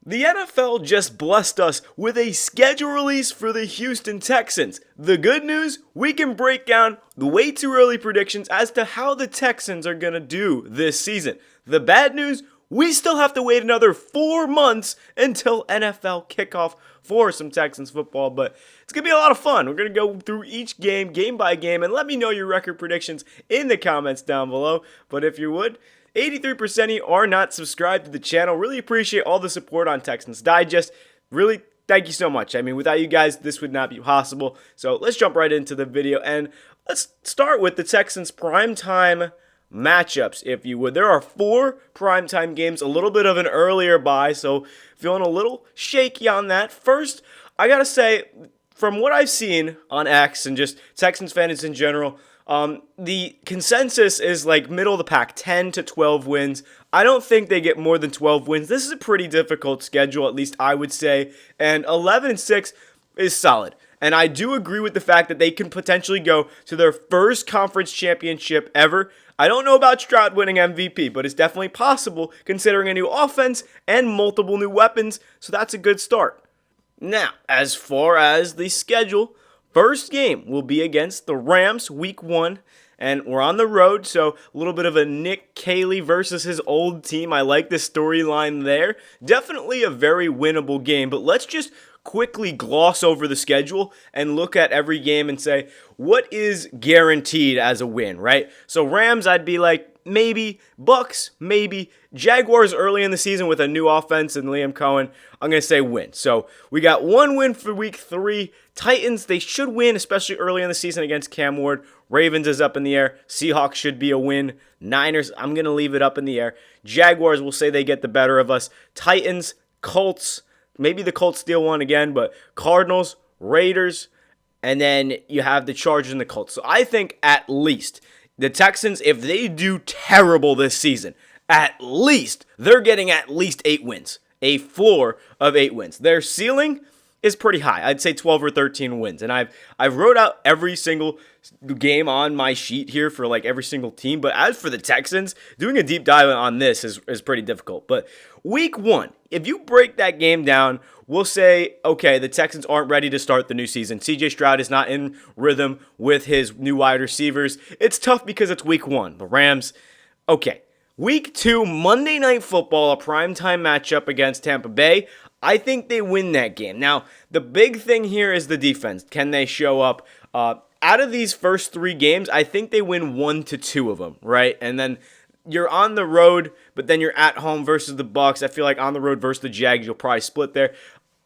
The NFL just blessed us with a schedule release for the Houston Texans. The good news, we can break down the way too early predictions as to how the Texans are going to do this season. The bad news, we still have to wait another 4 months until NFL kickoff for some Texans football, but it's going to be a lot of fun. We're going to go through each game, game by game, and let me know your record predictions in the comments down below. But if you would, 83% of you are not subscribed to the channel. Really appreciate all the support on Texans Digest. Really, thank you so much. I mean, without you guys, this would not be possible. So let's jump right into the video, and let's start with the Texans primetime matchups, if you would. There are 4 primetime games, a little bit of an earlier bye, so feeling a little shaky on that. First, I gotta say, from what I've seen on X and just Texans fans in general, the consensus is like middle of the pack, 10 to 12 wins. I don't think they get more than 12 wins. This is a pretty difficult schedule, at least I would say, and 11-6 is solid. And I do agree with the fact that they can potentially go to their first conference championship ever. I don't know about Stroud winning MVP, but it's definitely possible considering a new offense and multiple new weapons, so that's a good start. Now, as far as the schedule, first game will be against the Rams, week 1, and we're on the road, so a little bit of a Nick Caley versus his old team. I like the storyline there. Definitely a very winnable game, but let's just quickly gloss over the schedule and look at every game and say, what is guaranteed as a win, right? So Rams, I'd be like, maybe. Bucks, maybe. Jaguars early in the season with a new offense and Liam Cohen, I'm going to say win. So we got 1 win for week 3. Titans, they should win, especially early in the season against Cam Ward. Ravens is up in the air. Seahawks should be a win. Niners, I'm going to leave it up in the air. Jaguars will say they get the better of us. Titans, Colts, maybe the Colts steal one again, but Cardinals, Raiders, and then you have the Chargers and the Colts. So I think at least the Texans, if they do terrible this season, at least they're getting at least 8 wins. A floor of 8 wins. Their ceiling is pretty high. I'd say 12 or 13 wins. And I've wrote out every single game on my sheet here for like every single team. But as for the Texans, doing a deep dive on this is pretty difficult. But week 1, if you break that game down, we'll say, okay, the Texans aren't ready to start the new season. CJ Stroud is not in rhythm with his new wide receivers. It's tough because it's week 1. The Rams, okay. Week 2, Monday Night Football, a primetime matchup against Tampa Bay. I think they win that game. Now, the big thing here is the defense. Can they show up? Out of these first 3 games, I think they win 1 to 2 of them, right? And then you're on the road, but then you're at home versus the Bucks. I feel like on the road versus the Jags, you'll probably split there.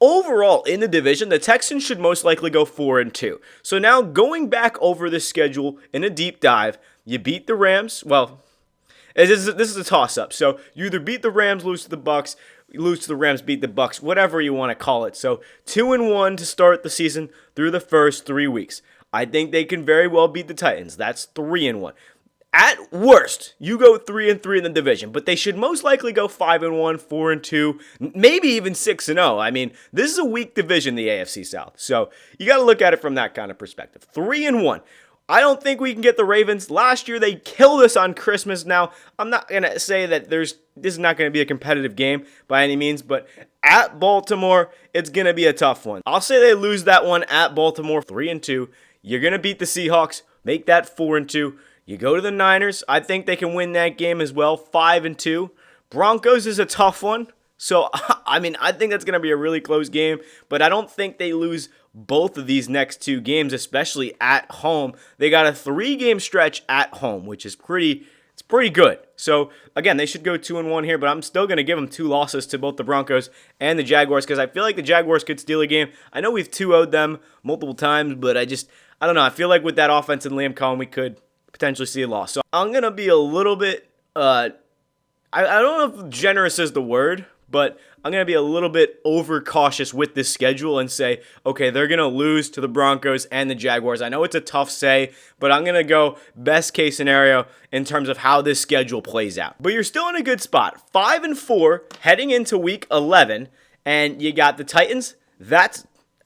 Overall, in the division, the Texans should most likely go 4-2. So now going back over the schedule in a deep dive, you beat the Rams. Well, this is a toss-up. So you either beat the Rams, lose to the Bucks, lose to the Rams, beat the Bucks, whatever you want to call it. So 2-1 to start the season through the first 3 weeks. I think they can very well beat the Titans. That's 3-1. At worst, you go 3-3 in the division, but they should most likely go 5-1, 4-2, maybe even 6-0. I mean, this is a weak division, the AFC South. So you got to look at it from that kind of perspective. 3-1. I don't think we can get the Ravens. Last year, they killed us on Christmas. Now, I'm not going to say that this is not going to be a competitive game by any means, but at Baltimore, it's going to be a tough one. I'll say they lose that one at Baltimore 3-2. You're going to beat the Seahawks, make that 4-2. You go to the Niners. I think they can win that game as well, 5-2. Broncos is a tough one. So, I mean, I think that's going to be a really close game, but I don't think they lose both of these next 2 games, especially at home. They got a 3-game stretch at home, which is pretty good. So, again, they should go 2-1 here, but I'm still going to give them 2 losses to both the Broncos and the Jaguars because I feel like the Jaguars could steal a game. I know we've 2-0'd them multiple times, but I don't know. I feel like with that offense and Liam Cohen, we could potentially see a loss. So, I'm going to be a little bit, I don't know if generous is the word, but I'm going to be a little bit overcautious with this schedule and say, okay, they're going to lose to the Broncos and the Jaguars. I know it's a tough say, but I'm going to go best case scenario in terms of how this schedule plays out. But you're still in a good spot. 5-4 heading into week 11, and you got the Titans.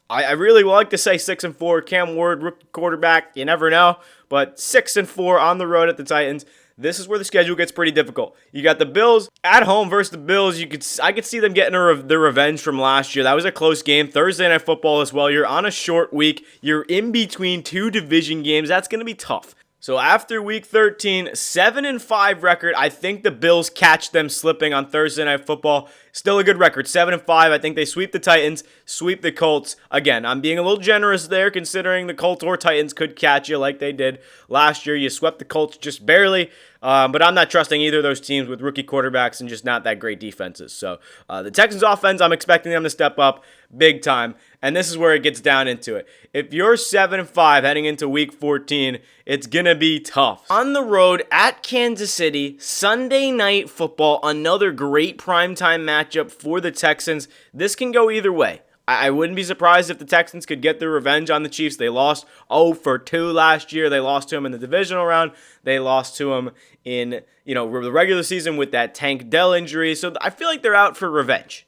I really like to say 6-4. Cam Ward, rookie quarterback, you never know, but 6-4 on the road at the Titans. this is where the schedule gets pretty difficult. You got the Bills at home versus the Bills. I could see them getting their revenge from last year. That was a close game. Thursday Night Football as well. You're on a short week. You're in between two division games. That's going to be tough. So after week 13, 7-5 record. I think the Bills catch them slipping on Thursday Night Football. Still a good record, 7-5. I think they sweep the Titans, sweep the Colts. Again, I'm being a little generous there considering the Colts or Titans could catch you like they did last year. You swept the Colts just barely, but I'm not trusting either of those teams with rookie quarterbacks and just not that great defenses. So the Texans offense, I'm expecting them to step up big time. And this is where it gets down into it. If you're 7-5 heading into week 14, it's going to be tough. On the road at Kansas City, Sunday Night Football, another great primetime matchup for the Texans. This can go either way. I wouldn't be surprised if the Texans could get their revenge on the Chiefs. They lost 0-2 last year. They lost to them in the divisional round. They lost to them in the regular season with that Tank Dell injury. So I feel like they're out for revenge.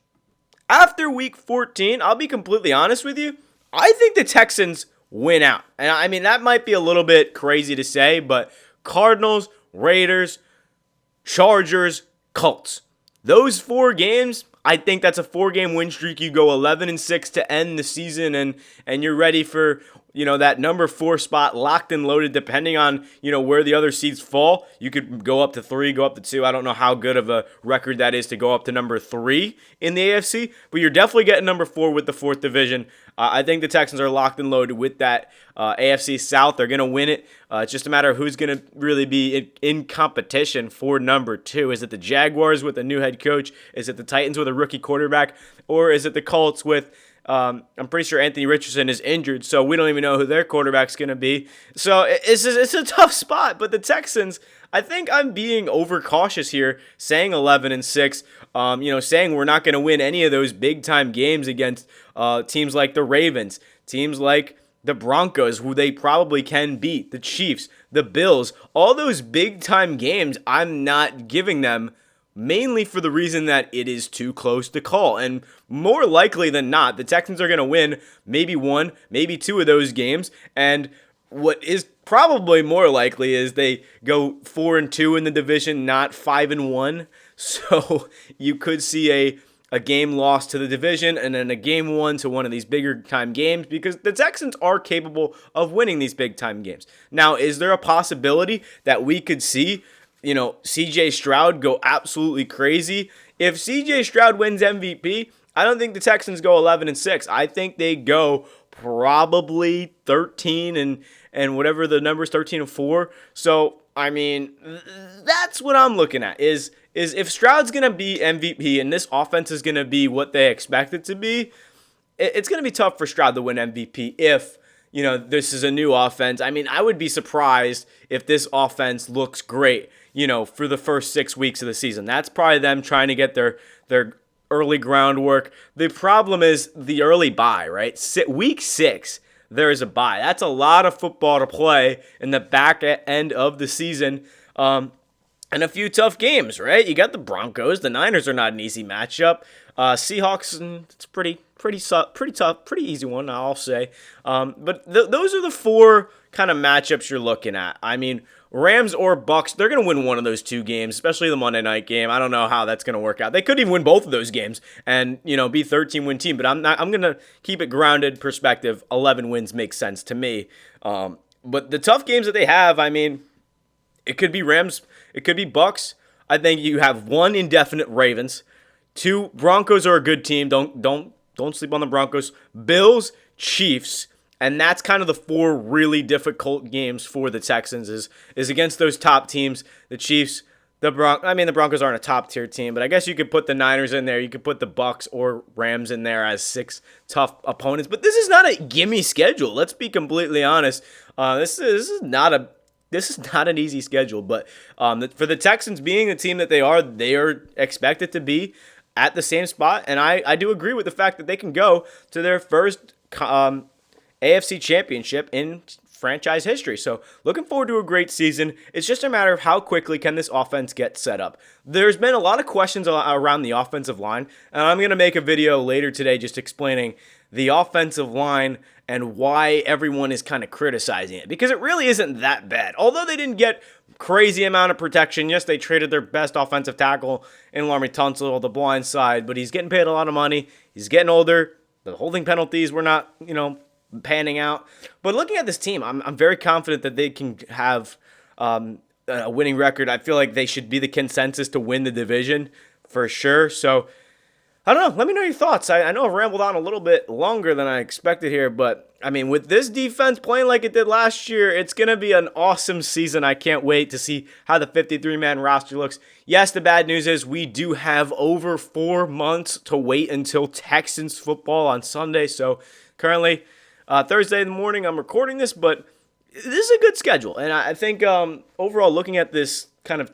After week 14, I'll be completely honest with you, I think the Texans win out. And I mean, that might be a little bit crazy to say, but Cardinals, Raiders, Chargers, Colts. Those 4 games, I think that's a 4-game win streak. You go 11-6 to end the season, and you're ready for that number 4 spot locked and loaded. Depending on where the other seeds fall, you could go up to 3, go up to 2. I don't know how good of a record that is to go up to number 3 in the AFC, but you're definitely getting number 4 with the 4th division. I think the Texans are locked and loaded with that AFC South. They're going to win it. It's just a matter of who's going to really be in competition for number 2. Is it the Jaguars with a new head coach? Is it the Titans with a rookie quarterback? Or is it the Colts with I'm pretty sure Anthony Richardson is injured, so we don't even know who their quarterback's going to be. So it's a tough spot, but the Texans, I think I'm being overcautious here, saying 11-6, saying we're not going to win any of those big-time games against teams like the Ravens, teams like the Broncos, who they probably can beat, the Chiefs, the Bills. All those big-time games, I'm not giving them, mainly for the reason that it is too close to call. And more likely than not, the Texans are going to win maybe 1, maybe 2 of those games. And what is probably more likely is they go 4-2 in the division, not 5-1. So you could see a game lost to the division and then a game won to one of these bigger time games, because the Texans are capable of winning these big time games. Now, is there a possibility that we could see CJ Stroud go absolutely crazy? If CJ Stroud wins MVP, I don't think the Texans go 11-6. I think they go probably 13 and whatever the number is, 13-4. So, I mean, that's what I'm looking at is if Stroud's going to be MVP and this offense is going to be what they expect it to be, it's going to be tough for Stroud to win MVP if this is a new offense. I mean, I would be surprised if this offense looks great, for the first 6 weeks of the season. That's probably them trying to get their early groundwork. The problem is the early bye, right? Week 6, there is a bye. That's a lot of football to play in the back end of the season. And a few tough games, right? You got the Broncos. The Niners are not an easy matchup. Seahawks, it's pretty tough, pretty easy one, I'll say. But those are the 4 kind of matchups you're looking at. I mean, Rams or Bucks, they're going to win one of those 2 games, especially the Monday night game. I don't know how that's going to work out. They could even win both of those games and, be 13-win team, but I'm going to keep it grounded perspective. 11 wins makes sense to me. But the tough games that they have, I mean, it could be Rams, it could be Bucks. I think you have 1 indefinite Ravens. 2 Broncos are a good team. Don't sleep on the Broncos. Bills, Chiefs. And that's kind of the 4 really difficult games for the Texans is against those top teams. The Chiefs, the Broncos aren't a top tier team, but I guess you could put the Niners in there. You could put the Bucks or Rams in there as 6 tough opponents. But this is not a gimme schedule. Let's be completely honest. This is not an easy schedule. But for the Texans being the team that they are expected to be at the same spot. And I do agree with the fact that they can go to their first AFC championship in franchise history. So looking forward to a great season. It's just a matter of how quickly can this offense get set up. There's been a lot of questions around the offensive line, and I'm going to make a video later today just explaining the offensive line and why everyone is kind of criticizing it, because it really isn't that bad. Although they didn't get crazy amount of protection. Yes, they traded their best offensive tackle in Laremy Tunsil, the blind side, but he's getting paid a lot of money. He's getting older. The holding penalties were not, panning out. But looking at this team, I'm very confident that they can have a winning record. I feel like they should be the consensus to win the division for sure. So I don't know. Let me know your thoughts. I know I've rambled on a little bit longer than I expected here, but I mean, with this defense playing like it did last year, it's going to be an awesome season. I can't wait to see how the 53-man roster looks. Yes, the bad news is we do have over 4 months to wait until Texans football on Sunday. So currently, Thursday in the morning, I'm recording this, but this is a good schedule. And I think overall, looking at this kind of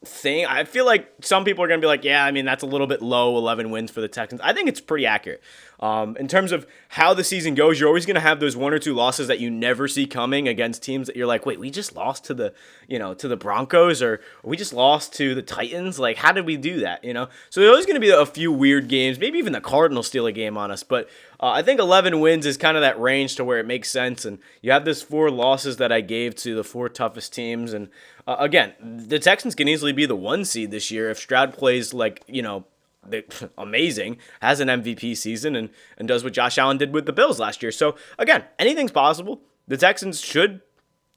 thing, I feel like some people are going to be like, yeah, I mean, that's a little bit low, 11 wins for the Texans. I think it's pretty accurate. In terms of how the season goes, you're always going to have those 1 or 2 losses that you never see coming against teams that you're like, wait, we just lost to the Broncos, or we just lost to the Titans. Like, how did we do that? So there's always going to be a few weird games. Maybe even the Cardinals steal a game on us. But I think 11 wins is kind of that range to where it makes sense. And you have this 4 losses that I gave to the 4 toughest teams. And again, the Texans can easily be the 1 seed this year if Stroud plays like, amazing, has an MVP season, and does what Josh Allen did with the Bills last year. So again, anything's possible. The Texans should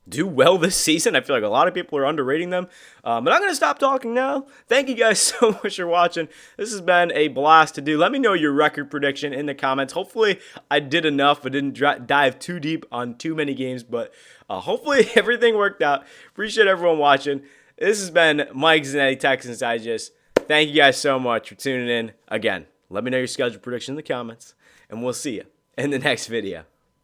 do well this season. I feel like a lot of people are underrating them. But I'm going to stop talking now. Thank you guys so much for watching. This has been a blast to do. Let me know your record prediction in the comments. Hopefully I did enough. I didn't dive too deep on too many games, but hopefully everything worked out. Appreciate everyone watching. This has been Mike Zanetti, Texans Digest. Thank you guys so much for tuning in. Again, let me know your schedule prediction in the comments, and we'll see you in the next video.